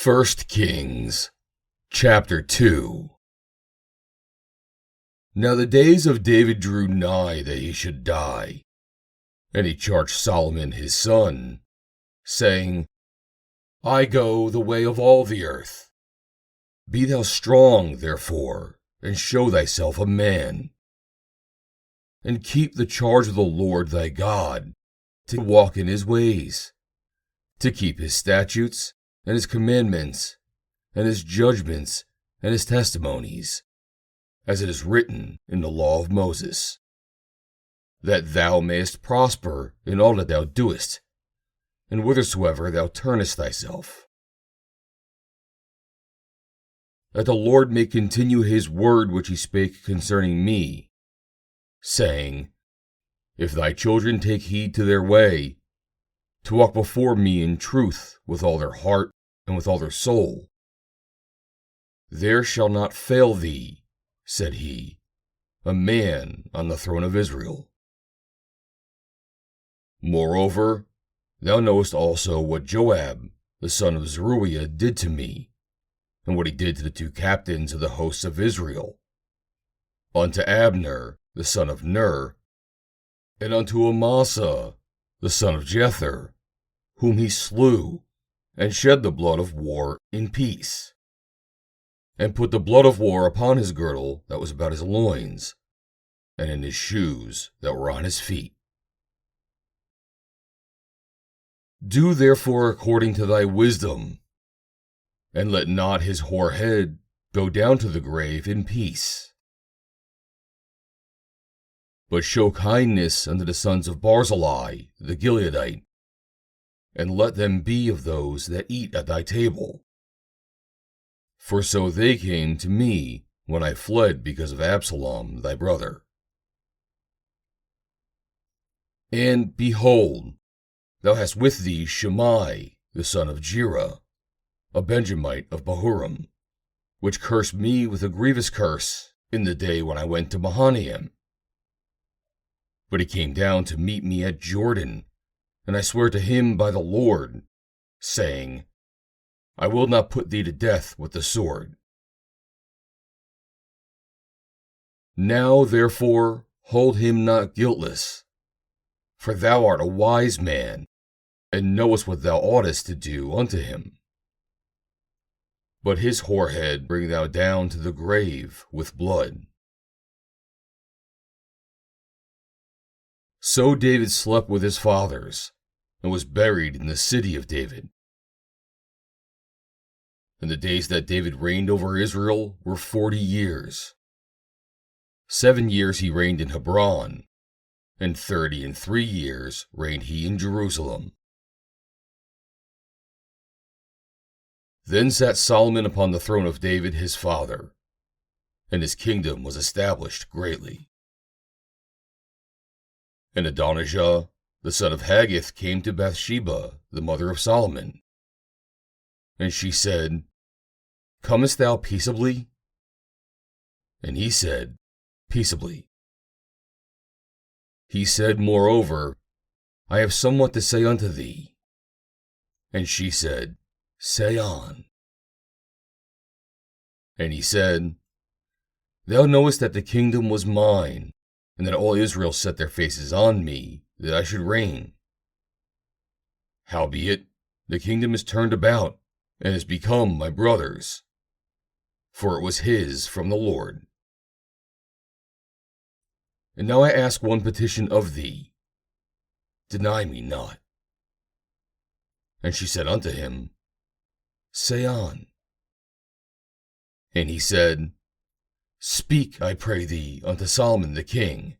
First Kings, chapter 2. Now the days of David drew nigh that he should die, and he charged Solomon his son, saying, I go the way of all the earth. Be thou strong, therefore, and show thyself a man, and keep the charge of the Lord thy God, to walk in his ways, to keep his statutes, and his commandments, and his judgments, and his testimonies, as it is written in the law of Moses, that thou mayest prosper in all that thou doest, and whithersoever thou turnest thyself. That the Lord may continue his word which he spake concerning me, saying, If thy children take heed to their way, to walk before me in truth with all their heart and with all their soul, there shall not fail thee, said he, a man on the throne of Israel. Moreover, thou knowest also what Joab, the son of Zeruiah, did to me, and what he did to the two captains of the hosts of Israel, unto Abner, the son of Ner, and unto Amasa, the son of Jether, whom he slew, and shed the blood of war in peace, and put the blood of war upon his girdle that was about his loins, and in his shoes that were on his feet. Do therefore according to thy wisdom, and let not his hoar head go down to the grave in peace. But show kindness unto the sons of Barzillai the Gileadite, and let them be of those that eat at thy table. For so they came to me when I fled because of Absalom thy brother. And behold, thou hast with thee Shimei the son of Gera, a Benjamite of Bahurim, which cursed me with a grievous curse in the day when I went to Mahanaim. But he came down to meet me at Jordan, and I swear to him by the Lord, saying, I will not put thee to death with the sword. Now therefore hold him not guiltless, for thou art a wise man, and knowest what thou oughtest to do unto him. But his hoar head bring thou down to the grave with blood. So David slept with his fathers, and was buried in the city of David. And the days that David reigned over Israel were 40 years. 7 years he reigned in Hebron, and 33 years reigned he in Jerusalem. Then sat Solomon upon the throne of David his father, and his kingdom was established greatly. And Adonijah, the son of Haggith, came to Bathsheba, the mother of Solomon. And she said, Comest thou peaceably? And he said, Peaceably. He said, moreover, I have somewhat to say unto thee. And she said, Say on. And he said, Thou knowest that the kingdom was mine, and that all Israel set their faces on me, that I should reign. Howbeit, the kingdom is turned about, and is become my brother's, for it was his from the Lord. And now I ask one petition of thee, deny me not. And she said unto him, Say on. And he said, Speak, I pray thee, unto Solomon the king,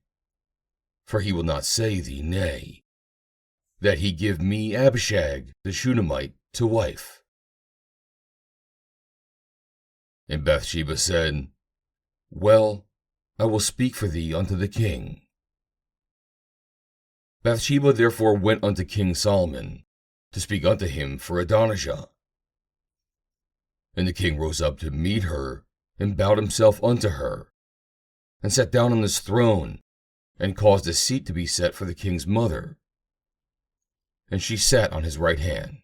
for he will not say thee nay, that he give me Abishag the Shunammite to wife. And Bathsheba said, Well, I will speak for thee unto the king. Bathsheba therefore went unto King Solomon, to speak unto him for Adonijah. And the king rose up to meet her, and bowed himself unto her, and sat down on his throne, and caused a seat to be set for the king's mother. And she sat on his right hand.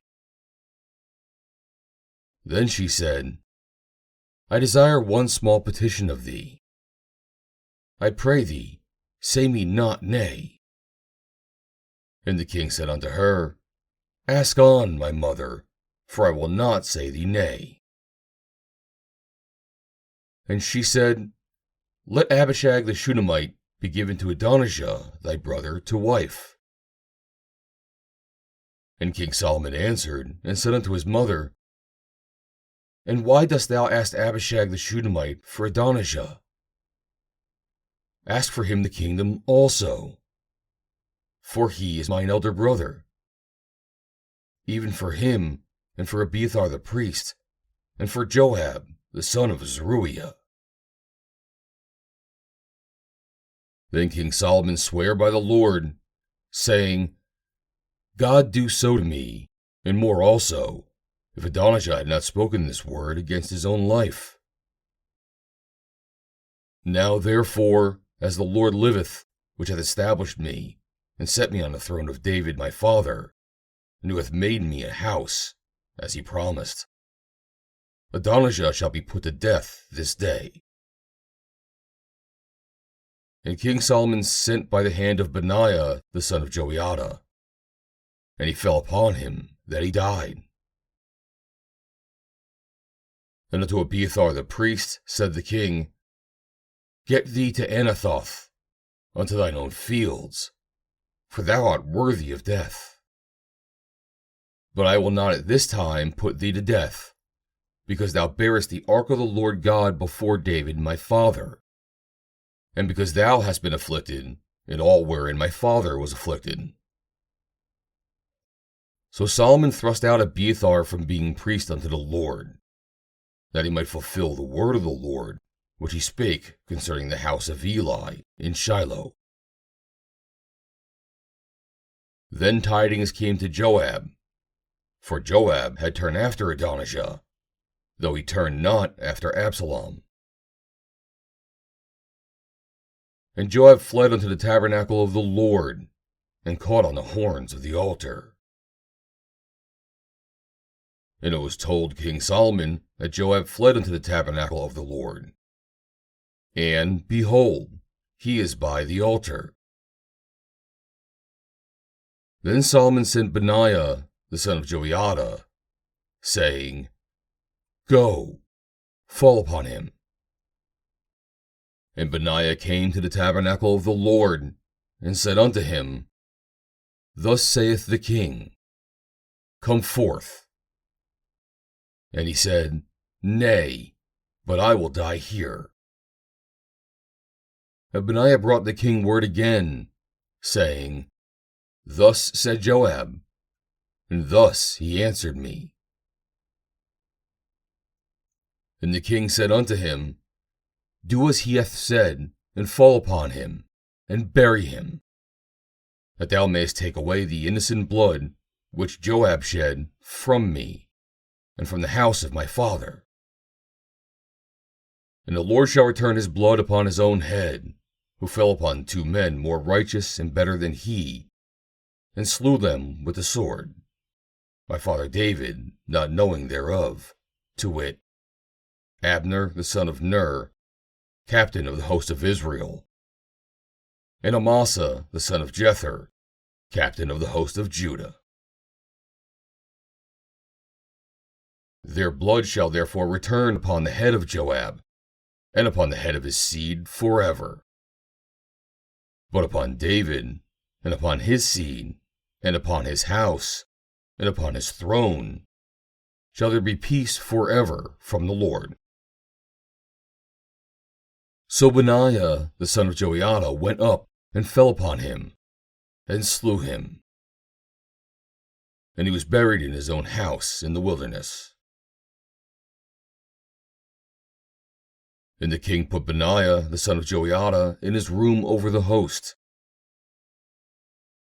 Then she said, I desire one small petition of thee. I pray thee, say me not nay. And the king said unto her, Ask on, my mother, for I will not say thee nay. And she said, Let Abishag the Shunammite be given to Adonijah thy brother to wife. And King Solomon answered and said unto his mother, And why dost thou ask Abishag the Shunammite for Adonijah? Ask for him the kingdom also, for he is mine elder brother. Even for him, and for Abiathar the priest, and for Joab the son of Zeruiah. Then King Solomon sware by the Lord, saying, God do so to me, and more also, if Adonijah had not spoken this word against his own life. Now therefore, as the Lord liveth, which hath established me, and set me on the throne of David my father, and who hath made me a house, as he promised, Adonijah shall be put to death this day. And King Solomon sent by the hand of Benaiah the son of Joiada, and he fell upon him that he died. And unto Abiathar the priest said the king, Get thee to Anathoth, unto thine own fields, for thou art worthy of death. But I will not at this time put thee to death, because thou bearest the ark of the Lord God before David my father, and because thou hast been afflicted in all wherein my father was afflicted. So Solomon thrust out Abiathar from being priest unto the Lord, that he might fulfill the word of the Lord, which he spake concerning the house of Eli in Shiloh. Then tidings came to Joab, for Joab had turned after Adonijah, though he turned not after Absalom. And Joab fled unto the tabernacle of the Lord, and caught on the horns of the altar. And it was told King Solomon that Joab fled unto the tabernacle of the Lord. And, behold, he is by the altar. Then Solomon sent Benaiah, the son of Joiada, saying, Go, fall upon him. And Benaiah came to the tabernacle of the Lord, and said unto him, Thus saith the king, Come forth. And he said, Nay, but I will die here. And Benaiah brought the king word again, saying, Thus said Joab, and thus he answered me. And the king said unto him, Do as he hath said, and fall upon him, and bury him, that thou mayest take away the innocent blood which Joab shed from me, and from the house of my father. And the Lord shall return his blood upon his own head, who fell upon 2 men more righteous and better than he, and slew them with the sword, my father David not knowing thereof, to wit, Abner the son of Ner, captain of the host of Israel, and Amasa the son of Jether, captain of the host of Judah. Their blood shall therefore return upon the head of Joab, and upon the head of his seed forever. But upon David, and upon his seed, and upon his house, and upon his throne, shall there be peace forever from the Lord. So Benaiah the son of Joiada went up and fell upon him, and slew him. And he was buried in his own house in the wilderness. And the king put Benaiah the son of Joiada in his room over the host.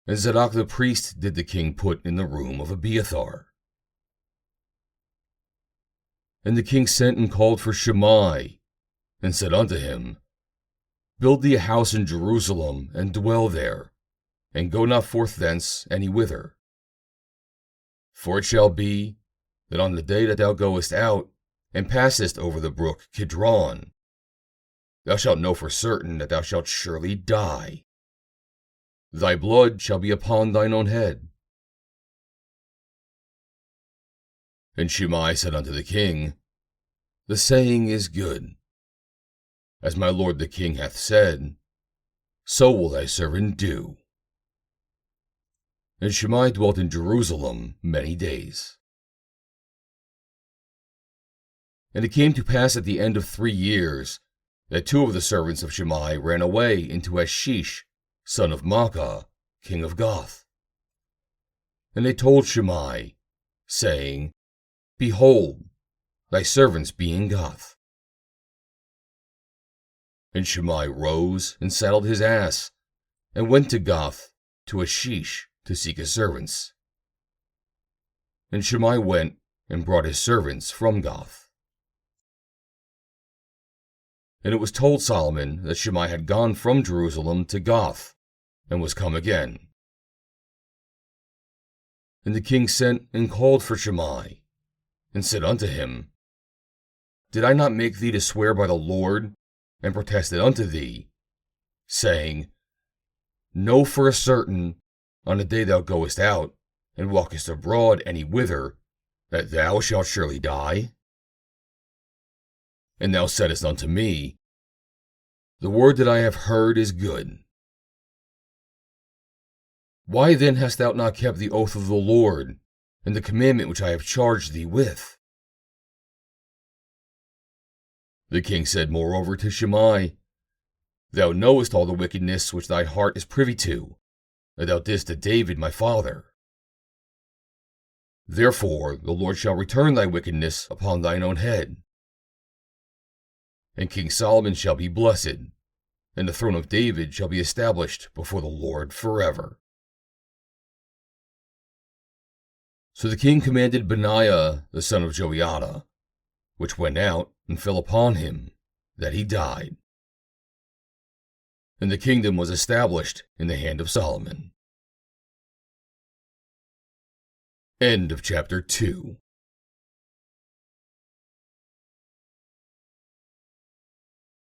And Zadok the priest did the king put in the room of Abiathar. And the king sent and called for Shimei, and said unto him, Build thee a house in Jerusalem, and dwell there, and go not forth thence any whither. For it shall be, that on the day that thou goest out, and passest over the brook Kidron, thou shalt know for certain that thou shalt surely die. Thy blood shall be upon thine own head. And Shimei said unto the king, The saying is good. As my lord the king hath said, so will thy servant do. And Shimei dwelt in Jerusalem many days. And it came to pass at the end of 3 years, that 2 of the servants of Shimei ran away into Ashish, son of Maacah, king of Gath. And they told Shimei, saying, Behold, thy servants be in Gath. And Shimei rose and saddled his ass, and went to Gath, to Ashish, to seek his servants. And Shimei went and brought his servants from Gath. And it was told Solomon that Shimei had gone from Jerusalem to Gath, and was come again. And the king sent and called for Shimei, and said unto him, Did I not make thee to swear by the Lord, and protested unto thee, saying, Know for a certain, on the day thou goest out, and walkest abroad any whither, that thou shalt surely die? And thou saidst unto me, The word that I have heard is good. Why then hast thou not kept the oath of the Lord, and the commandment which I have charged thee with? The king said moreover to Shimei, Thou knowest all the wickedness which thy heart is privy to, that thou didst to David my father. Therefore the Lord shall return thy wickedness upon thine own head. And King Solomon shall be blessed, and the throne of David shall be established before the Lord forever. So the king commanded Benaiah the son of Jehoiada, which went out and fell upon him, that he died. And the kingdom was established in the hand of Solomon. End of chapter 2.